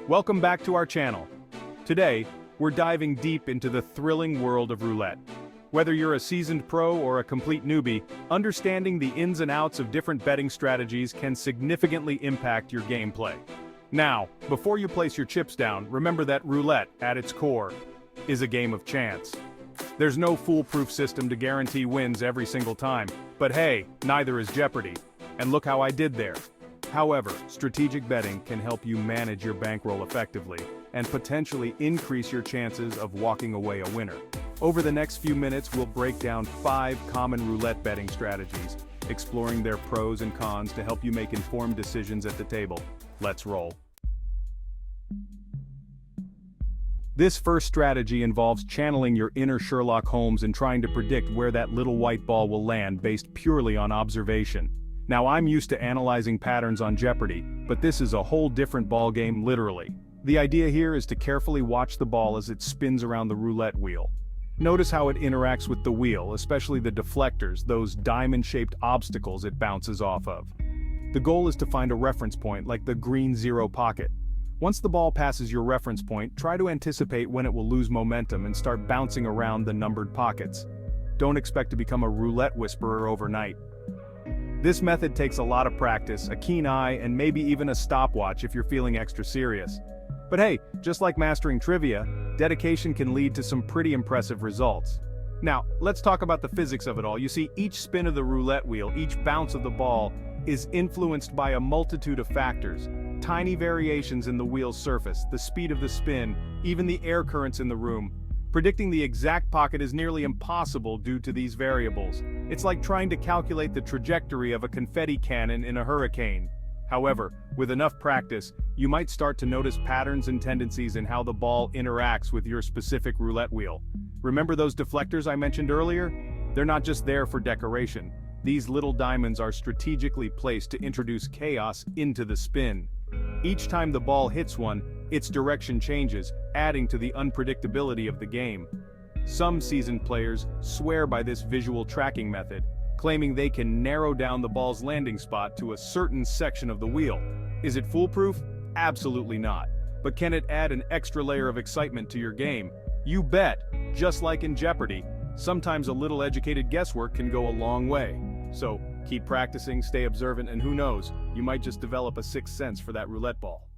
Welcome back to our channel. Today, we're diving deep into the thrilling world of roulette. Whether you're a seasoned pro or a complete newbie, understanding the ins and outs of different betting strategies can significantly impact your gameplay. Now, before you place your chips down, remember that roulette, at its core, is a game of chance. There's no foolproof system to guarantee wins every single time, but hey, neither is Jeopardy! And look how I did there. However, strategic betting can help you manage your bankroll effectively and potentially increase your chances of walking away a winner. Over the next few minutes, we'll break down 5 common roulette betting strategies, exploring their pros and cons to help you make informed decisions at the table. Let's roll. This first strategy involves channeling your inner Sherlock Holmes and trying to predict where that little white ball will land based purely on observation. Now, I'm used to analyzing patterns on Jeopardy, but this is a whole different ballgame literally. The idea here is to carefully watch the ball as it spins around the roulette wheel. Notice how it interacts with the wheel, especially the deflectors, those diamond-shaped obstacles it bounces off of. The goal is to find a reference point like the green 0 pocket. Once the ball passes your reference point, try to anticipate when it will lose momentum and start bouncing around the numbered pockets. Don't expect to become a roulette whisperer overnight. This method takes a lot of practice, a keen eye, and maybe even a stopwatch if you're feeling extra serious. But hey, just like mastering trivia, dedication can lead to some pretty impressive results. Now, let's talk about the physics of it all. You see, each spin of the roulette wheel, each bounce of the ball, is influenced by a multitude of factors. Tiny variations in the wheel's surface, the speed of the spin, even the air currents in the room. Predicting the exact pocket is nearly impossible due to these variables. It's like trying to calculate the trajectory of a confetti cannon in a hurricane. However, with enough practice, you might start to notice patterns and tendencies in how the ball interacts with your specific roulette wheel. Remember those deflectors I mentioned earlier? They're not just there for decoration. These little diamonds are strategically placed to introduce chaos into the spin. Each time the ball hits one, its direction changes, adding to the unpredictability of the game. Some seasoned players swear by this visual tracking method, claiming they can narrow down the ball's landing spot to a certain section of the wheel. Is it foolproof? Absolutely not. But can it add an extra layer of excitement to your game? You bet! Just like in Jeopardy, sometimes a little educated guesswork can go a long way. So, keep practicing, stay observant, and who knows, you might just develop a sixth sense for that roulette ball.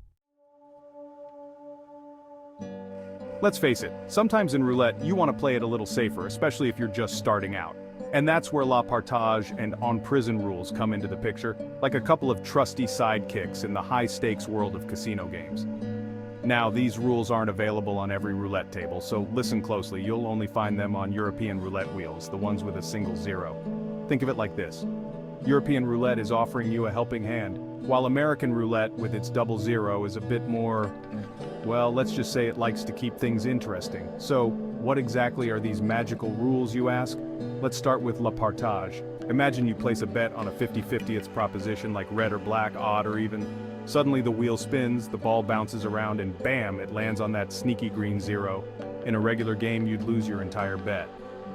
Let's face it, sometimes in roulette, you want to play it a little safer, especially if you're just starting out. And that's where La Partage and en prison rules come into the picture, like a couple of trusty sidekicks in the high-stakes world of casino games. Now, these rules aren't available on every roulette table, so listen closely. You'll only find them on European roulette wheels, the ones with a single 0. Think of it like this. European roulette is offering you a helping hand, while American roulette with its double 0 is a bit more, well, let's just say it likes to keep things interesting. So, what exactly are these magical rules, you ask? Let's start with La Partage. Imagine you place a bet on a 50-50th proposition like red or black, odd or even. Suddenly the wheel spins, the ball bounces around, and bam, it lands on that sneaky green 0. In a regular game, you'd lose your entire bet.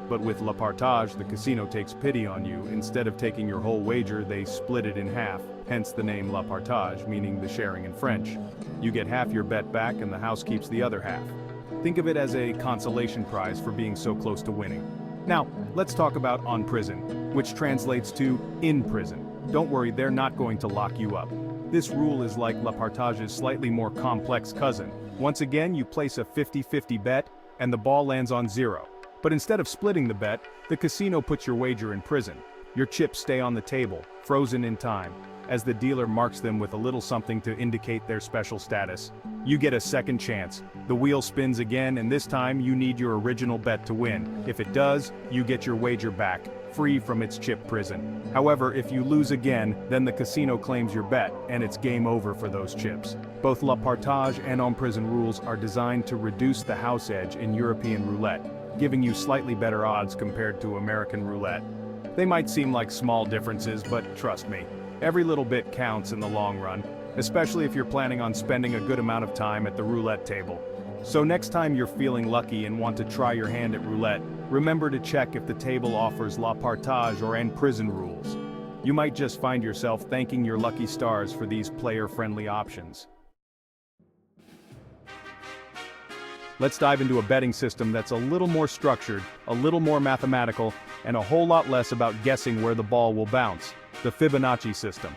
But with La Partage, the casino takes pity on you. Instead of taking your whole wager, they split it in half, hence the name La Partage, meaning the sharing in French. You get half your bet back and the house keeps the other half. Think of it as a consolation prize for being so close to winning. Now, let's talk about en prison, which translates to in prison. Don't worry, they're not going to lock you up. This rule is like La Partage's slightly more complex cousin. Once again, you place a 50-50 bet, and the ball lands on 0. But instead of splitting the bet, the casino puts your wager in prison. Your chips stay on the table, frozen in time, as the dealer marks them with a little something to indicate their special status. You get a second chance. The wheel spins again, and this time you need your original bet to win. If it does, you get your wager back, free from its chip prison. However, if you lose again, then the casino claims your bet, and it's game over for those chips. Both La Partage and en prison rules are designed to reduce the house edge in European roulette, giving you slightly better odds compared to American roulette. They might seem like small differences, but trust me, every little bit counts in the long run, especially if you're planning on spending a good amount of time at the roulette table. So next time you're feeling lucky and want to try your hand at roulette, remember to check if the table offers La Partage or en prison rules. You might just find yourself thanking your lucky stars for these player-friendly options. let's dive into a betting system that's a little more structured, a little more mathematical, and a whole lot less about guessing where the ball will bounce. The Fibonacci System.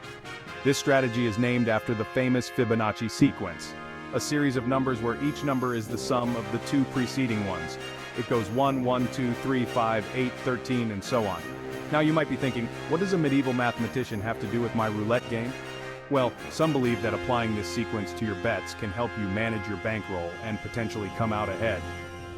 This strategy is named after the famous Fibonacci sequence, a series of numbers where each number is the sum of the two preceding ones. It goes 1, 1, 2, 3, 5, 8, 13, and so on. Now you might be thinking, what does a medieval mathematician have to do with my roulette game? Well, some believe that applying this sequence to your bets can help you manage your bankroll and potentially come out ahead.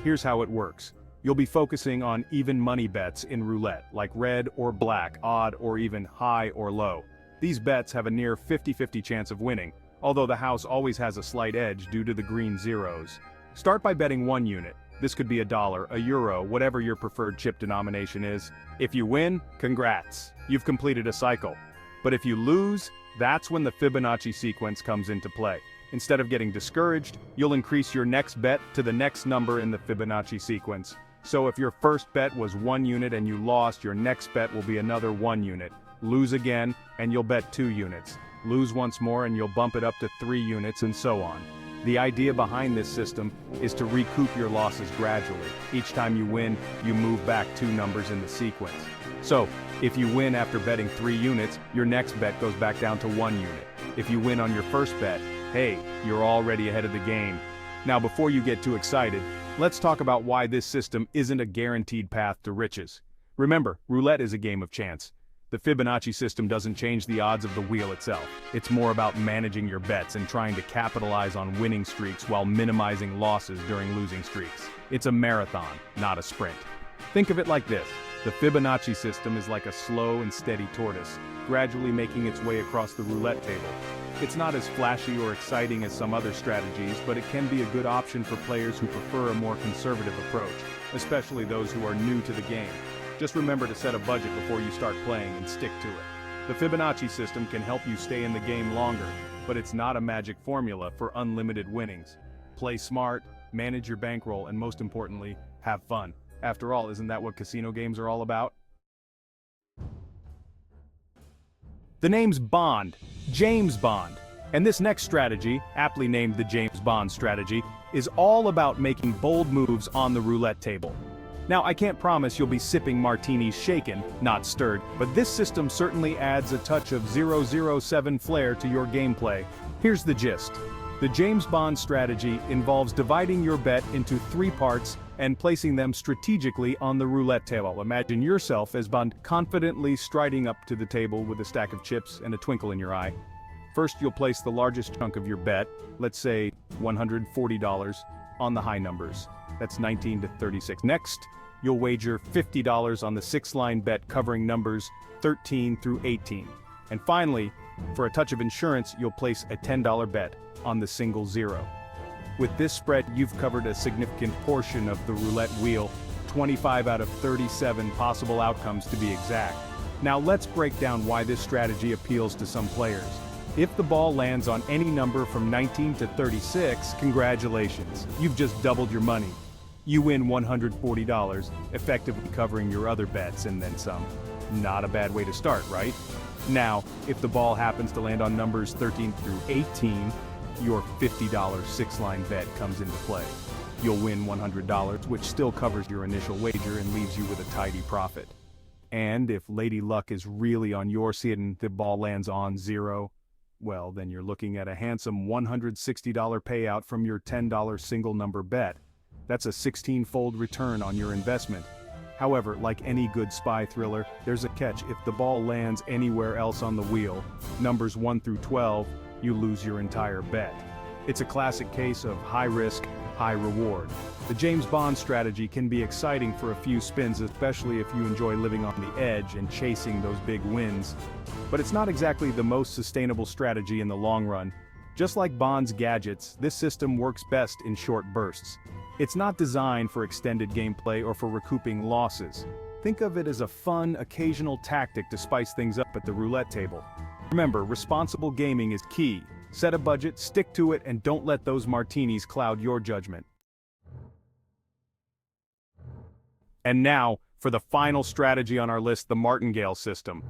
Here's how it works. You'll be focusing on even money bets in roulette, like red or black, odd or even high or low. These bets have a near 50-50 chance of winning, although the house always has a slight edge due to the green zeros. Start by betting 1 unit. This could be $1, €1, whatever your preferred chip denomination is. If you win, congrats, you've completed a cycle. But if you lose, that's when the Fibonacci sequence comes into play. Instead of getting discouraged, you'll increase your next bet to the next number in the Fibonacci sequence. So if your first bet was 1 unit and you lost, your next bet will be another 1 unit. Lose again, and you'll bet 2 units. Lose once more and you'll bump it up to 3 units and so on. The idea behind this system is to recoup your losses gradually. Each time you win, you move back 2 numbers in the sequence. So, if you win after betting 3 units, your next bet goes back down to 1 unit. If you win on your first bet, hey, you're already ahead of the game. Now before you get too excited, let's talk about why this system isn't a guaranteed path to riches. Remember, roulette is a game of chance. The Fibonacci system doesn't change the odds of the wheel itself. It's more about managing your bets and trying to capitalize on winning streaks while minimizing losses during losing streaks. It's a marathon, not a sprint. Think of it like this. The Fibonacci system is like a slow and steady tortoise, gradually making its way across the roulette table. It's not as flashy or exciting as some other strategies, but it can be a good option for players who prefer a more conservative approach, especially those who are new to the game. Just remember to set a budget before you start playing and stick to it. The Fibonacci system can help you stay in the game longer, but it's not a magic formula for unlimited winnings. Play smart, manage your bankroll, and most importantly, have fun. After all, isn't that what casino games are all about? The name's Bond, James Bond. And this next strategy, aptly named the James Bond strategy, is all about making bold moves on the roulette table. Now, I can't promise you'll be sipping martinis shaken, not stirred, but this system certainly adds a touch of 007 flair to your gameplay. Here's the gist. The James Bond strategy involves dividing your bet into 3 parts and placing them strategically on the roulette table. Imagine yourself as Bond confidently striding up to the table with a stack of chips and a twinkle in your eye. First, you'll place the largest chunk of your bet, let's say $140, on the high numbers. That's 19 to 36. Next, you'll wager $50 on the 6-line bet covering numbers 13 through 18. And finally, for a touch of insurance, you'll place a $10 bet on the single 0. With this spread, you've covered a significant portion of the roulette wheel, 25 out of 37 possible outcomes to be exact. Now let's break down why this strategy appeals to some players. If the ball lands on any number from 19 to 36, congratulations, you've just doubled your money. You win $140, effectively covering your other bets and then some. Not a bad way to start, right? Now, if the ball happens to land on numbers 13 through 18, your $50 6-line bet comes into play. You'll win $100, which still covers your initial wager and leaves you with a tidy profit. And if Lady Luck is really on your side and the ball lands on 0, well, then you're looking at a handsome $160 payout from your $10 single number bet. That's a 16-fold return on your investment. However, like any good spy thriller, there's a catch. If the ball lands anywhere else on the wheel, numbers 1 through 12, you lose your entire bet. It's a classic case of high risk, high reward. The James Bond strategy can be exciting for a few spins, especially if you enjoy living on the edge and chasing those big wins. But it's not exactly the most sustainable strategy in the long run. Just like Bond's gadgets, this system works best in short bursts. It's not designed for extended gameplay or for recouping losses. Think of it as a fun, occasional tactic to spice things up at the roulette table. Remember, responsible gaming is key. Set a budget, stick to it, and don't let those martinis cloud your judgment. And now, for the final strategy on our list, the Martingale System.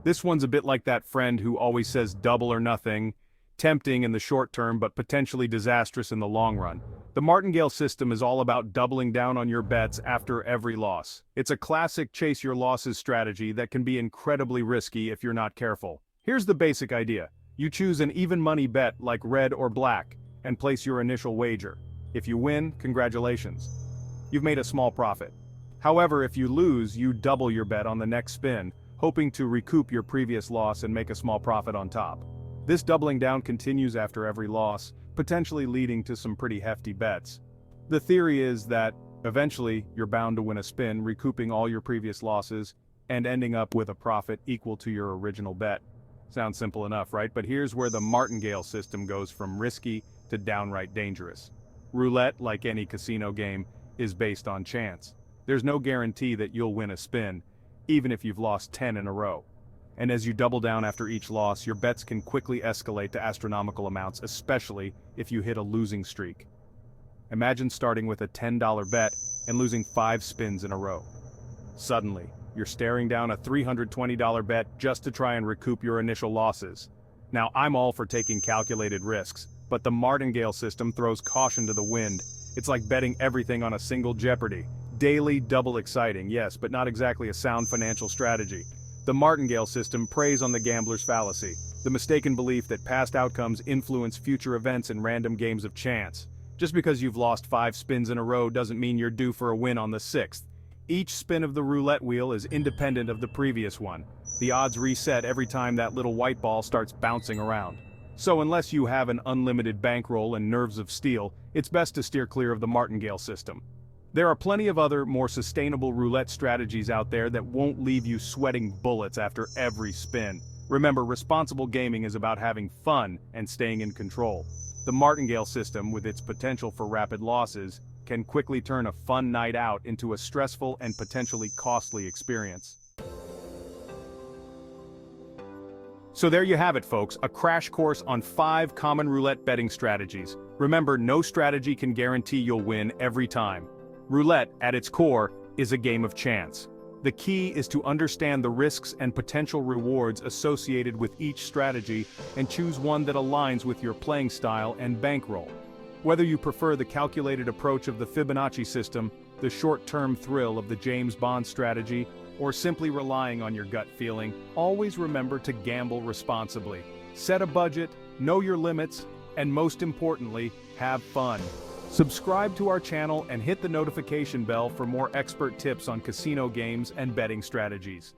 This one's a bit like that friend who always says double or nothing, tempting in the short term but potentially disastrous in the long run. The Martingale system is all about doubling down on your bets after every loss. It's a classic chase your losses strategy that can be incredibly risky if you're not careful. Here's the basic idea. You choose an even money bet like red or black and place your initial wager. If you win, congratulations. You've made a small profit. However, if you lose, you double your bet on the next spin, hoping to recoup your previous loss and make a small profit on top. This doubling down continues after every loss, potentially leading to some pretty hefty bets. The theory is that, eventually, you're bound to win a spin, recouping all your previous losses, and ending up with a profit equal to your original bet. Sounds simple enough, right? But here's where the Martingale system goes from risky to downright dangerous. Roulette, like any casino game, is based on chance. There's no guarantee that you'll win a spin, even if you've lost 10 in a row. And as you double down after each loss, your bets can quickly escalate to astronomical amounts, especially if you hit a losing streak. Imagine starting with a $10 bet and losing 5 spins in a row. Suddenly, you're staring down a $320 bet just to try and recoup your initial losses. Now, I'm all for taking calculated risks, but the Martingale system throws caution to the wind. It's like betting everything on a single jeopardy. Daily, double exciting, yes, but not exactly a sound financial strategy. The Martingale system preys on the gambler's fallacy, the mistaken belief that past outcomes influence future events in random games of chance. Just because you've lost 5 spins in a row doesn't mean you're due for a win on the 6th. Each spin of the roulette wheel is independent of the previous one. The odds reset every time that little white ball starts bouncing around. So unless you have an unlimited bankroll and nerves of steel, it's best to steer clear of the Martingale system. There are plenty of other, more sustainable roulette strategies out there that won't leave you sweating bullets after every spin. Remember, responsible gaming is about having fun and staying in control. The Martingale system, with its potential for rapid losses, can quickly turn a fun night out into a stressful and potentially costly experience. So there you have it, folks, a crash course on 5 common roulette betting strategies. Remember, no strategy can guarantee you'll win every time. Roulette, at its core, is a game of chance. The key is to understand the risks and potential rewards associated with each strategy and choose one that aligns with your playing style and bankroll. Whether you prefer the calculated approach of the Fibonacci system, the short-term thrill of the James Bond strategy, or simply relying on your gut feeling, always remember to gamble responsibly. Set a budget, know your limits, and most importantly, have fun. Subscribe to our channel and hit the notification bell for more expert tips on casino games and betting strategies.